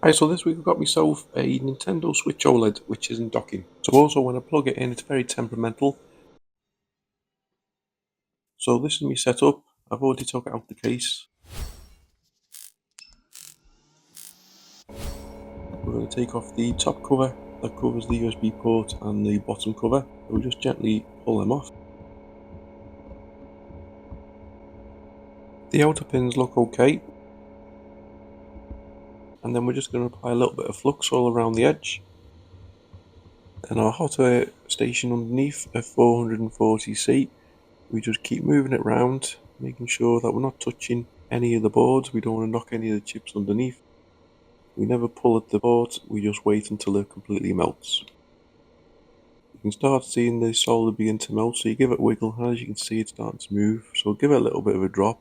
Right, so this week I've got myself a Nintendo Switch Oled, which isn't docking. So also when I plug it in, it's very temperamental. So this is my setup. I've already took it out the case. We're going to take off the top cover that covers the USB port and the bottom cover. We'll just gently pull them off. The outer pins look okay. And then we're just going to apply a little bit of flux all around the edge. And our hot air station underneath at 440C, we just keep moving it around, making sure that we're not touching any of the boards. We don't want to knock any of the chips underneath. We never pull at the board, we just wait until it completely melts. You can start seeing the solder begin to melt, so you give it a wiggle, and as you can see it's starting to move, so give it a little bit of a drop.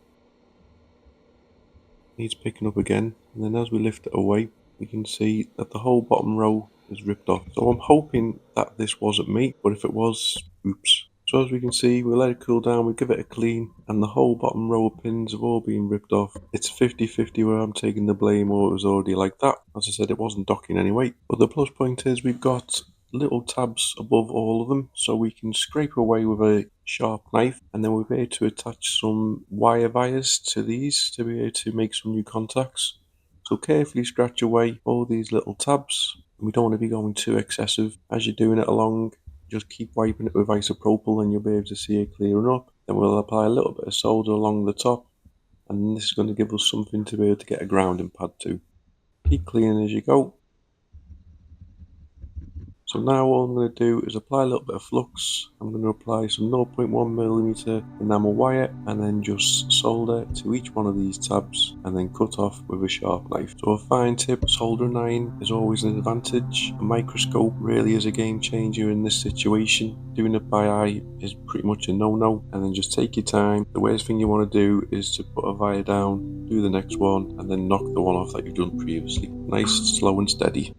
It needs picking up again, and then as we lift it away, we can see that the whole bottom row is ripped off. So I'm hoping that this wasn't me, but if it was, oops. So as we can see, we let it cool down, we give it a clean, and the whole bottom row of pins have all been ripped off. It's 50-50 where I'm taking the blame or it was already like that. As I said, it wasn't docking anyway. But the plus point is we've got little tabs above all of them, so we can scrape away with a sharp knife, and then we'll be able to attach some wire vias to these to be able to make some new contacts. So carefully scratch away all these little tabs. We don't want to be going too excessive. As you're doing it along, just keep wiping it with isopropyl and you'll be able to see it clearing up. Then we'll apply a little bit of solder along the top, and this is going to give us something to be able to get a grounding pad to. Keep cleaning as you go. So now all I'm going to do is apply a little bit of flux. I'm going to apply some 0.1mm enamel wire and then just solder to each one of these tabs and then cut off with a sharp knife. So a fine tip soldering iron is always an advantage. A microscope really is a game changer in this situation. Doing it by eye is pretty much a no-no, and then just take your time. The worst thing you want to do is to put a wire down, do the next one, and then knock the one off that you've done previously. Nice, slow and steady.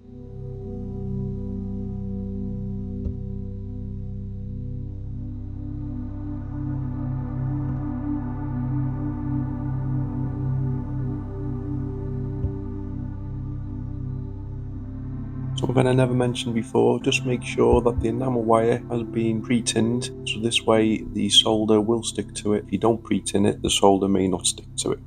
Something I never mentioned before, just make sure that the enamel wire has been pre-tinned, so this way the solder will stick to it. If you don't pre-tin it, the solder may not stick to it.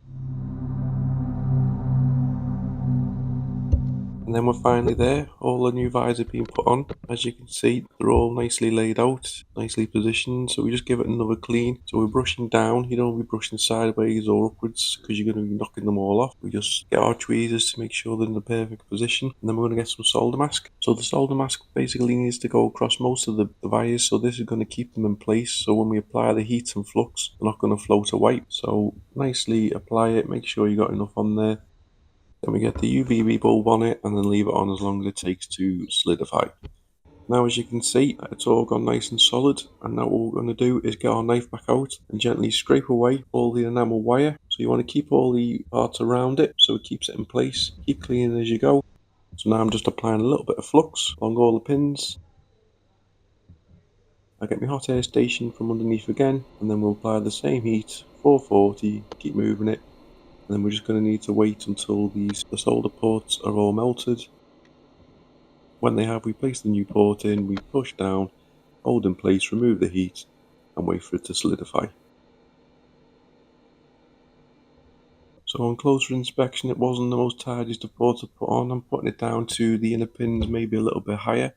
And then we're finally there, all the new wires have been put on. As you can see, they're all nicely laid out, nicely positioned, so we just give it another clean. So we're brushing down, you don't want to be brushing sideways or upwards because you're going to be knocking them all off. We just get our tweezers to make sure they're in the perfect position, and then we're going to get some solder mask. So the solder mask basically needs to go across most of the wires, so this is going to keep them in place, so when we apply the heat and flux, they're not going to float away. So nicely apply it, make sure you got enough on there. Then we get the UVB bulb on it and then leave it on as long as it takes to solidify. Now as you can see, it's all gone nice and solid, and now what we're going to do is get our knife back out and gently scrape away all the enamel wire. So you want to keep all the parts around it so it keeps it in place. Keep cleaning as you go. So now I'm just applying a little bit of flux along all the pins. I get my hot air station from underneath again, and then we'll apply the same heat, 440, keep moving it. And then we're just going to need to wait until the solder ports are all melted. When they have, we place the new port in, we push down, hold in place, remove the heat, and wait for it to solidify. So on closer inspection, it wasn't the most tidiest of ports to put on. I'm putting it down to the inner pins maybe a little bit higher.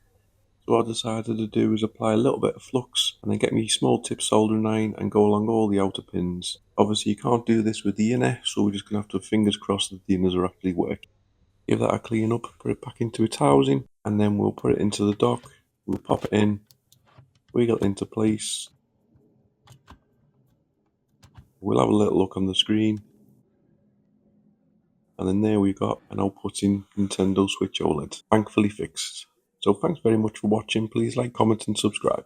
So what I decided to do is apply a little bit of flux and then get me small tip soldering iron and go along all the outer pins. Obviously you can't do this with the inner, so we're just going to have to fingers crossed that the inners are actually working. Give that a clean up, put it back into its housing, and then we'll put it into the dock. We'll pop it in, wiggle it into place. We'll have a little look on the screen. And then there we got an outputting Nintendo Switch Oled, thankfully fixed. So thanks very much for watching, please like, comment and subscribe.